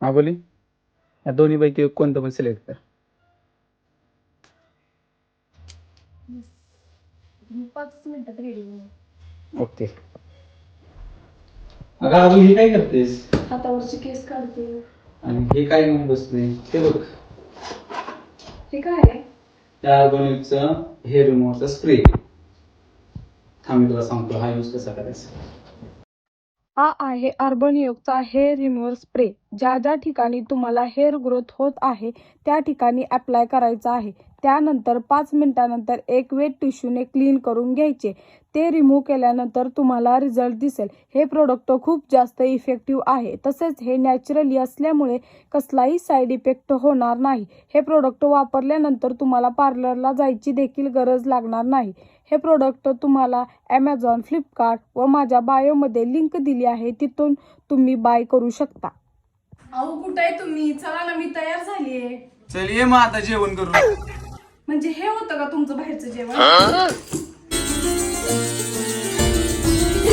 हा बोली, या दोन्ही पैकी कोणतं पण सिलेक्ट कर. 5 मिनिटात रेडी. ओके. अगं अजून हे काय करतेस? हातावरचे केस काढते. आणि हे काय घेऊन बसले ते बघ. हे काय आहे? त्या ऑर्गॅनिकचं हेअर रिमूव्हरचा स्प्रे. थांब मी तुला सांगतो हा यूज कसा करायचा. हा आहे अर्बन योगचा हेअर रिमूव्हर स्प्रे. ज्या ज्या ठिकाणी तुम्हाला हेअर ग्रोथ होत आहे त्या ठिकाणी अप्लाय करायचा आहे. त्यानंतर 5 मिनिटानंतर एक वेट टिश्यूने क्लीन करून घ्यायचे. ते रिमूव्ह केल्यानंतर तुम्हाला रिझल्ट दिसेल. हे प्रोडक्ट खूप जास्त इफेक्टिव्ह आहे. तसेच हे नॅचरली असल्यामुळे कसलाही साईड इफेक्ट होणार नाही. हे प्रोडक्ट वापरल्यानंतर तुम्हाला पार्लरला जायची देखील गरज लागणार नाही. हे प्रोडक्ट तुम्हाला ॲमेझॉन, फ्लिपकार्ट व माझ्या बायोमध्ये लिंक दिली आहे, तिथून तुम्ही बाय करू शकता. अहो कुठे आहे तुम्ही? चला ना, मी तयार झालीये. चल ये मग आता जेवण करू. म्हणजे हे होतं का तुमचं बाहेरचं जेवण?